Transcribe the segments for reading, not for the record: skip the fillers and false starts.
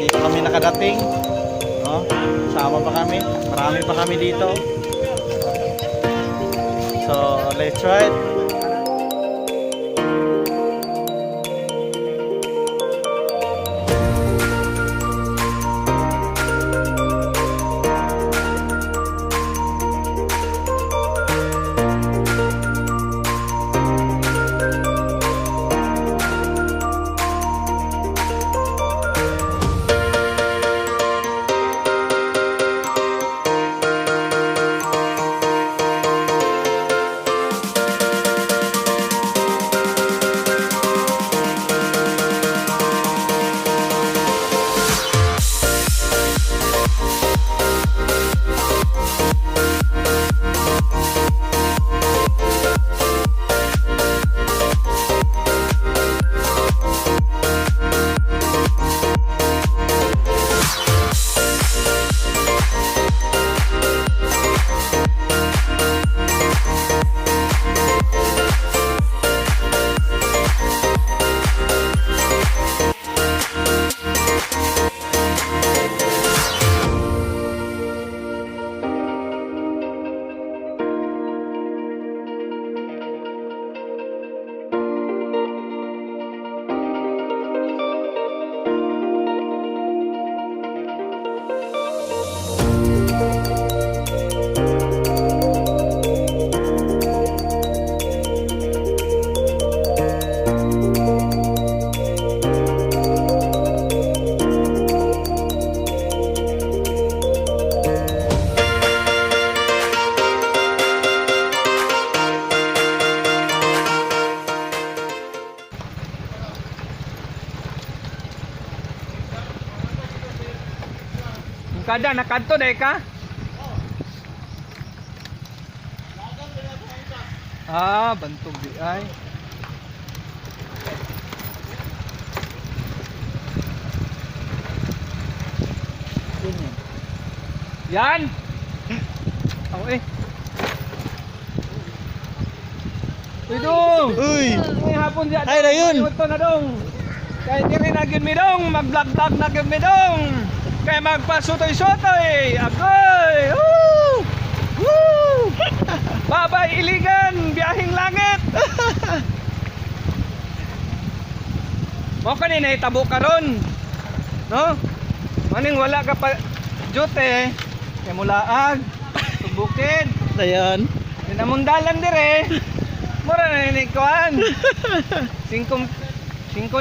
Dito kami nakadating, no? Sama pa kami, marami pa kami dito. So let's try it. Kada nakanto dai ka? Ah, bantog di ay. Yan. Oh eh. Uy dong. Uy! May hapon diyan. Ay, na yun. Ito na dong. Kay diri na gyud mi dong, mag-vlog-vlog na gyud mi dong. Kay magpasutoy-sutoy. Agoy! Woo! Woo! Babay Iligan, biyahing langit. Mo kanina itabo karon. No? Maning wala ka pa jute. Kay mulaag, bukid. Ayan. Dinamundalan dire. Mura na ni kuan. 5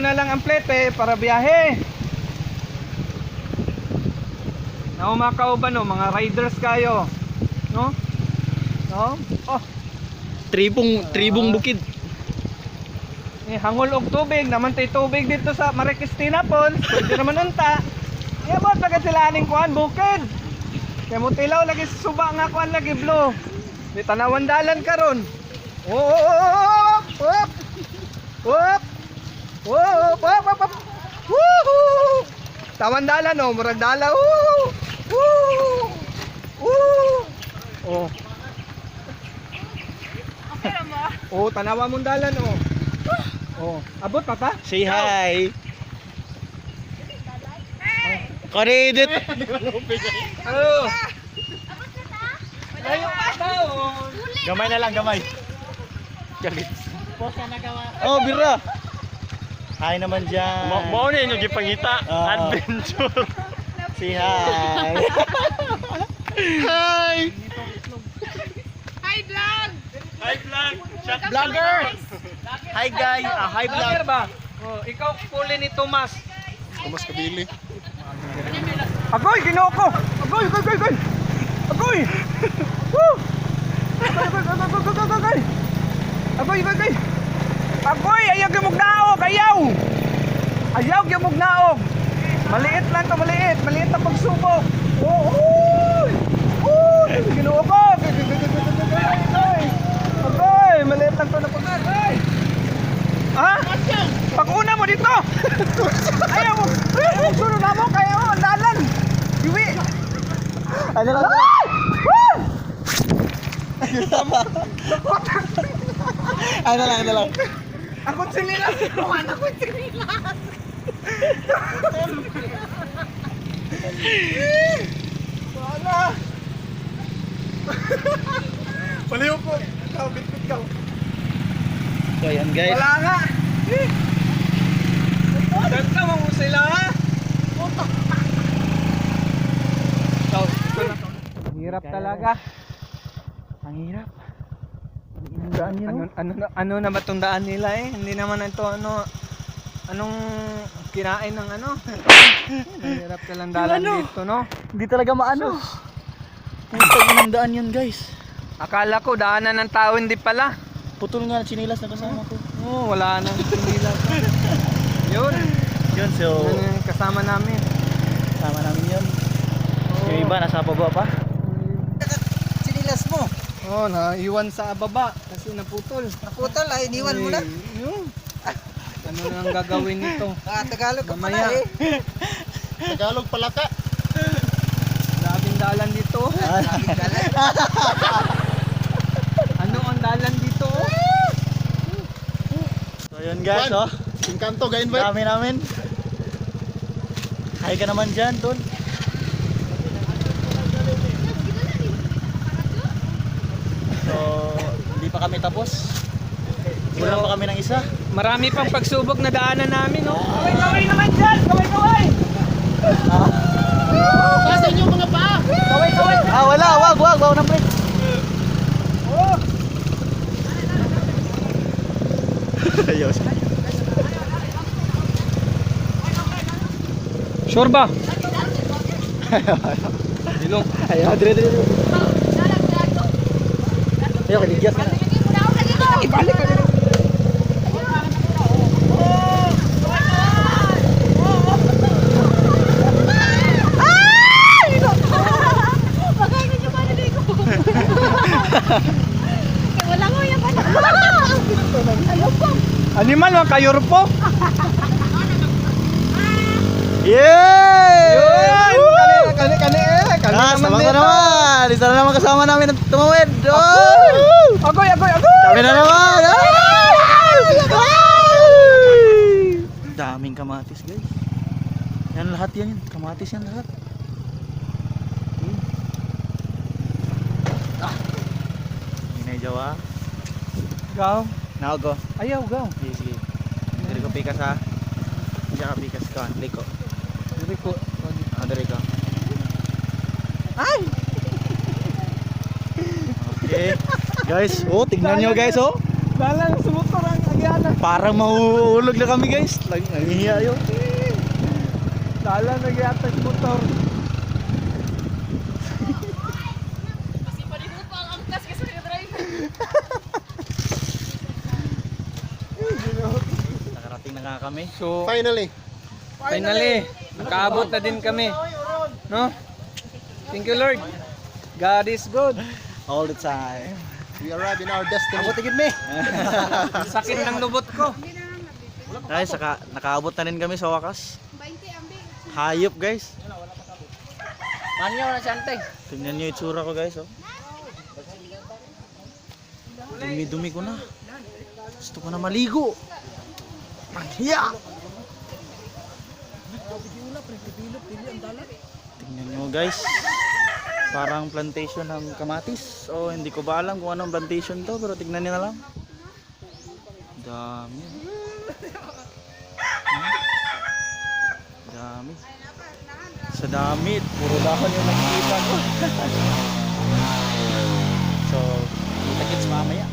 na lang ang plete para biyahe. Naumakaw ba no, mga riders kayo? No? No? Oh, Tribong bukid. hangol og tubig, naman tay tubig dito sa Marikestina Falls. Pwede naman unta. Iyabot pagkat sila aning kuan bukid. Kaya mo tilaw lagi suba nga kuan lagi blow. Di tanawan dalan karon. Oh! Hop! Hop! Hop! Hop! Woohoo! Tawan dalan no, murag dala. Woo! Woo! Woo! Oh. Okay ra mo? Oh, tanawa mong dalan oh. Oh, abot pa ta? Say hi. Credit. Oh. Ayo pa oh. Gamay na lang, gamay. Galit. Posa na gawa. Oh, bira. Hi naman dyan. Mao na yung gipangita. Adventure. Say hi. Hi. Hi vlog. Hi vlog. Shot Vlogger. Hi guys. Hi Vlogger vlog. ba? Oh, ikaw puli ni Tomas. Tomas Kabili. Agoy, ginoo ko. Agoy, agoy, agoy, agoy. Agoy. Woo! Agoy, agoy, agoy, agoy, agoy, agoy. Agoy, agoy, agoy. Agoy, ayaw gyud mugnaog, ayaw. Ayaw gyud mugnaog. Maliit lang to, maliit. Maliit na pagsubok. Uy! Uy! Ginoo ko! Agay! Maliit lang to na pag-agay! Ha? Pag-una mo dito! Ayaw mo! Sunod na mo! Kaya mo! Dalan! Iwi! Ano lang? Ano lang. Ako sinilas! Ako sinilas. Wala! Paliw ko! Ikaw, bitbit ka! So yan guys. Wala nga! Ganda mo sila ha! Hirap talaga. Ang hirap. Ang daan yun. Ano na ba itong daan nila eh? Hindi naman ito anong kinain ng ano? Hirap talang dalan dito, no? Hindi talaga maano. Putang ng daan yun guys. Akala ko daanan ng tao, hindi pala. Putol nga chinilas na kasama ko. Oo, wala nang sinila. Yun. Yun so. Ano yung kasama namin? Kasama namin yun. Yung iba nasa baba pa. Sinilas mo. Oo, naiwan sa baba kasi naputol. Naputol ay iniwan mo na. Yun. Ano nang gagawin nito? Tagalog ka pala Mamaya. eh. Tagalog pala ka. Daming dalan dito. Daming dalan. Ano ang dalan dito? So yun guys, oh. Encanto, ga-invite. Dami namin. Hay ka naman dyan, Don. So, hindi pa kami tapos. Kulang pa kami ng isa. Marami pang pagsubok na daanan namin, no? Kaway naman dyan! Kaway! Kasi yung mga paa. Kaway! Ah, wala. Wag na break. Oh! Ayos. Sure ba? Dilong. Ayaw, dire. Ayaw, kaligyan ka na. Ibalik ka dito. Wala mo yung ano. Animal, mga kayorpo. Yay! Kani Ah, naman sama dito. ka naman. Isa na naman kasama namin ang tumawid. Oh! Agoy! Kami na naman. Daming kamatis, guys. Yan lahat yan. Kamatis yan lahat. Hinay jawa. Gaw. Now go. Ayaw, gaw. Sige. Dari ko pikas ha. Diyan ka pikas ka. Liko. Dili ko. Dari ko. Ay! Okay. Guys, oh, tingnan nyo guys, oh. Dalang sumutor ang agyanan. Parang mahuhulog na kami guys. Nangihiya yun. Dalang nagyatag motor. Kasi palihog pa ang angkas kasi nag-drive. Nakarating na nga kami. So, Finally. nakaabot na din kami. No? Thank you, Lord. God is good. All the time. We arrived in our destiny. Ako tigid me. Sakit ng lubot ko. Guys, nakaabot na rin kami sa wakas. Hayop guys. Manyo na siyante. Tingnan nyo yung itsura ko guys, oh. Dumi-dumi ko na. Gusto ko na maligo. Hiya! Tingnan nyo guys. Parang plantation ng kamatis. Oh, hindi ko ba alam kung anong plantation to, pero tignan nyo na lang. Dami. Dami. Sa damit, puro dahon yung nakikita ko. So, kita-kits mamaya.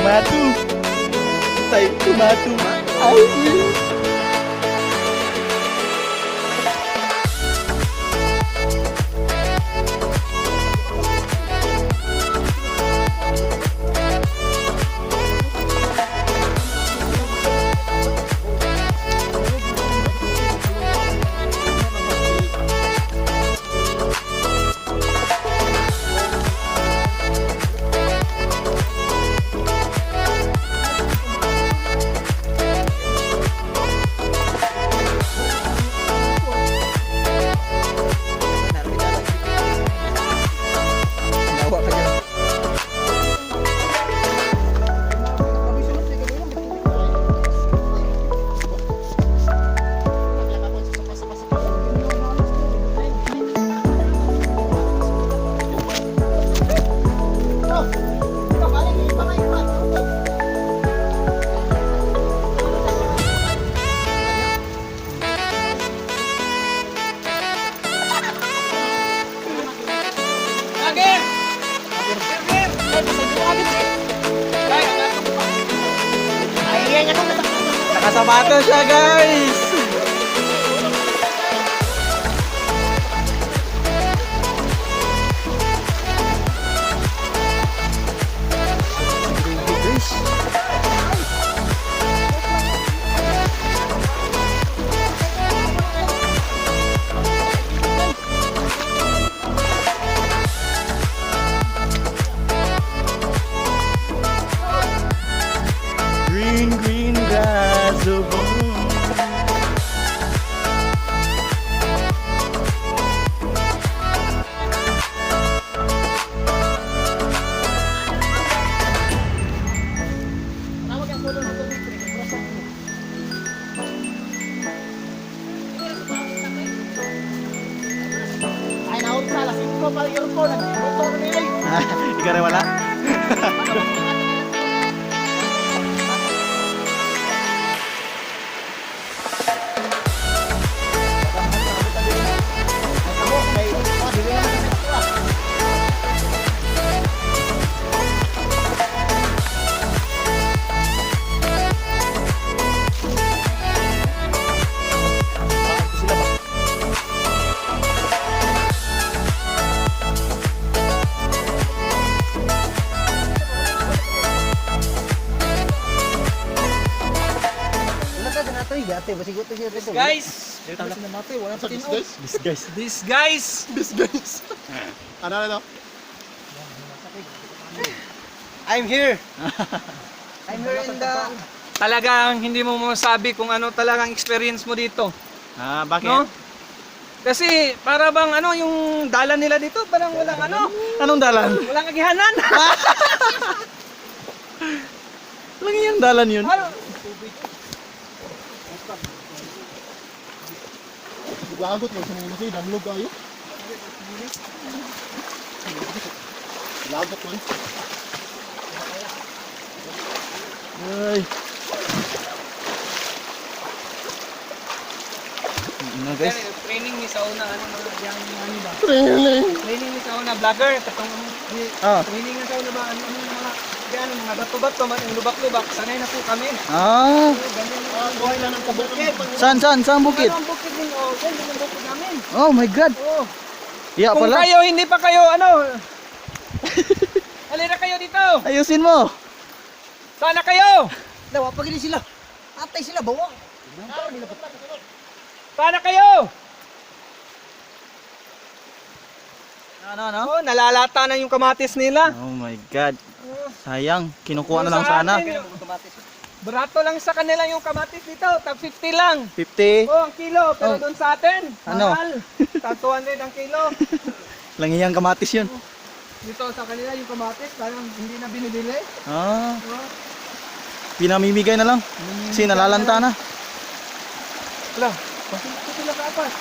Tomato. Tay, tomato. Ay. Gawa ka dyan. Agir! Nakasapatos siya, guys. Green, green grass of home. Ay, naon sa alas 5 pa yung ko. Motor nila. Ikaw rin wala? Wala ka dyan nato eh. Dati, basigot to siya dito. Guys! Wala ka nato eh. Wala Sa pa tinaw. guys. This guys! This guys. Ano? I'm here. I'm here in the... Talagang hindi mo masabi kung ano talagang experience mo dito. Ah, bakit? No? Kasi para bang ano yung dalan nila dito parang walang ano, Anong dalan? walang agihanan. Walang iyang dalan yun. Ano? Lagot mo sa mga kasi. Damlog kayo. Lagot mo. Ay. Ano guys? Training ni sa una ano mga yang ano ba? Training. Training ni sa una vlogger katong Ah. training ni sa una ba ano mga yan mga bato-bato man yung lubak-lubak sanay na po kami. Ah. Ganyan ang Buhay na ng kabukid. Saan bukid? Ano ang bukid din oh, yan yung bukid namin. Oh my god. Oh. Yeah Kung pala. kayo hindi pa kayo ano halina kayo dito. Ayusin mo. Sana kayo. Dawa, pagili sila. Atay sila, bawa. Sana kayo. Ano? Oh, nalalata na yung kamatis nila. Oh my god. Sayang, kinukuha na lang sana. Barato lang sa kanila yung kamatis dito, tag 50 lang. 50. Oh, ang kilo, pero Oh. doon sa atin, Ano? mahal. Tag 200 ang kilo. Lang iyang kamatis yun. Dito sa kanila yung kamatis, parang hindi na binibili. Ah, Oh. pinamimigay na lang. Kasi nalalanta na. Wala, bakit sila kaapat?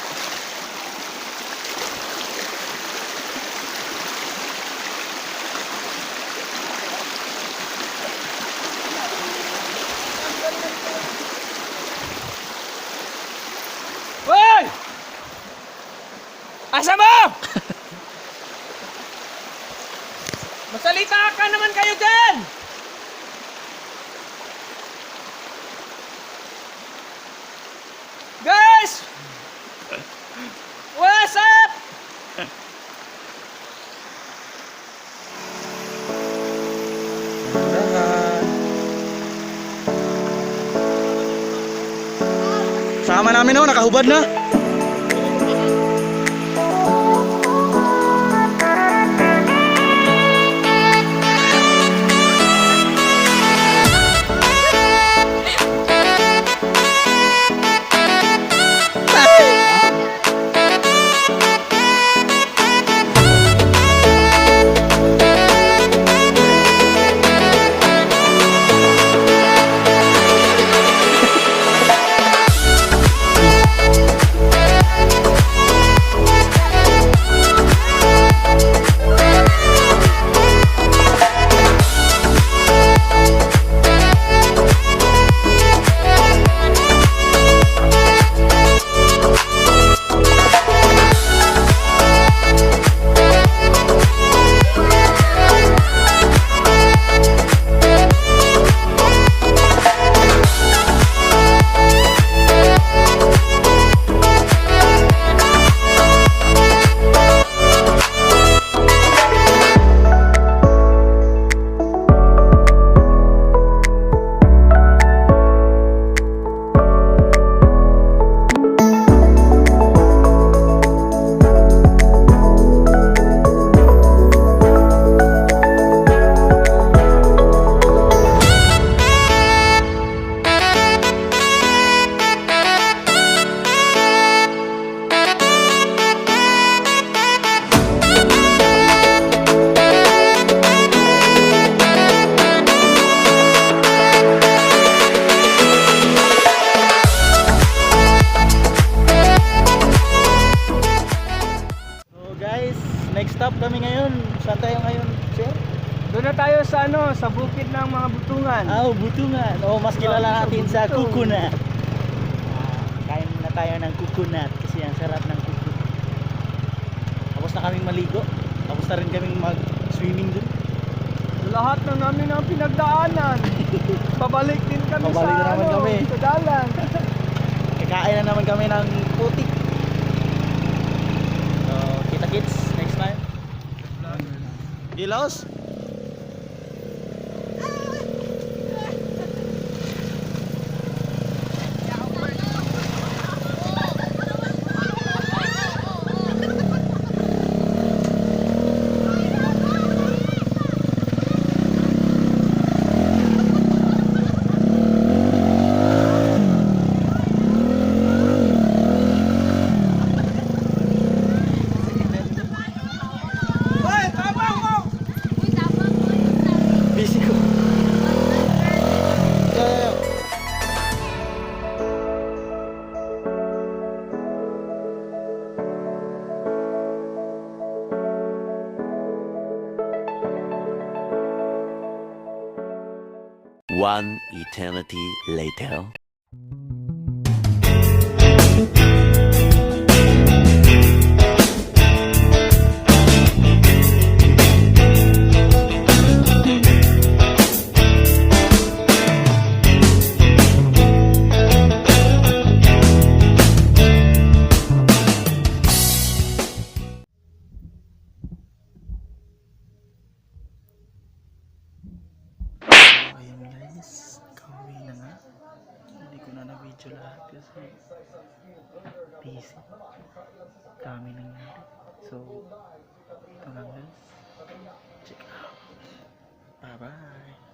Hoy! Asa mo? Masalita ka naman kayo dyan! What's up? Sama namin oh, nakahubad na. So guys, next stop kami ngayon. Saan tayo ngayon, sir? Doon na tayo sa ano, sa bukid ng mga butungan. Butungan. Mas kilala natin sa Butong. coconut. Kain na tayo ng coconut kasi ang sarap ng coconut. Tapos na kaming maligo. Tapos na rin kaming mag-swimming dun. Lahat na namin ang pinagdaanan. Pabalik din kami Pabalik sa na naman ano, kami. sa dalan. Kakain na naman kami ng putik. So, kita kits next time. Ilaos. Busy ko. One eternity later. Ayun guys, kawi na nga. Hindi ko na na-video lahat kasi busy. Kami nangyari. So, ito lang guys. Check out. Bye bye.